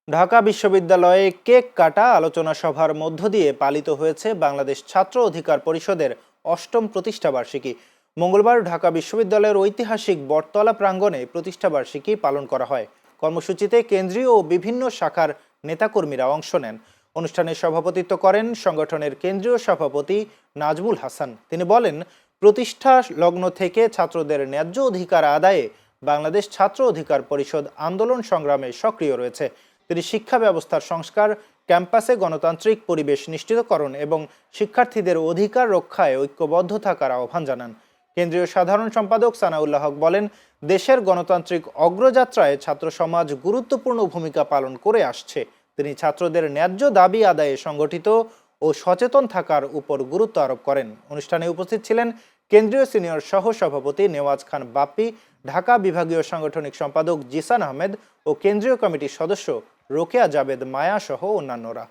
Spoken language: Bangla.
ঢাকা বিশ্ববিদ্যালয়ে কেক কাটা আলোচনা সভার মধ্য দিয়ে পালিত হয়েছে বাংলাদেশ ছাত্র অধিকার পরিষদের অষ্টম প্রতিষ্ঠাবার্ষিকী। মঙ্গলবার ঢাকা বিশ্ববিদ্যালয়ের ঐতিহাসিক বটতলা প্রাঙ্গণে প্রতিষ্ঠাবার্ষিকী পালন করা হয়। কর্মসূচিতে কেন্দ্রীয় ও বিভিন্ন শাখার নেতাকর্মীরা অংশ নেন। অনুষ্ঠানে সভাপতিত্ব করেন সংগঠনের কেন্দ্রীয় সভাপতি নাজমুল হাসান। তিনি বলেন, প্রতিষ্ঠা লগ্ন থেকে ছাত্রদের ন্যায্য অধিকার আদায়ে বাংলাদেশ ছাত্র অধিকার পরিষদ আন্দোলন সংগ্রামে সক্রিয় রয়েছে। তিনি শিক্ষা ব্যবস্থার সংস্কার, ক্যাম্পাসে গণতান্ত্রিক পরিবেশ নিশ্চিতকরণ এবং শিক্ষার্থীদের অধিকার রক্ষায় ঐক্যবদ্ধ থাকার আহ্বান জানান। কেন্দ্রীয় সাধারণ সম্পাদক সানাউল্লাহ হক বলেন, দেশের গণতান্ত্রিক অগ্রযাত্রায় ছাত্র সমাজ গুরুত্বপূর্ণ ভূমিকা পালন করে আসছে। তিনি ছাত্রদের ন্যায্য দাবি আদায়ে সংগঠিত ও সচেতন থাকার উপর গুরুত্ব আরোপ করেন। অনুষ্ঠানে উপস্থিত ছিলেন কেন্দ্রীয় সিনিয়র সহ সভাপতি নেওয়াজ খান বাপ্পি, ঢাকা বিভাগীয় সাংগঠনিক সম্পাদক জিসান আহমেদ ও কেন্দ্রীয় কমিটির সদস্য রোকেয়া জাবেদ মায়া সহ অন্যান্যরা।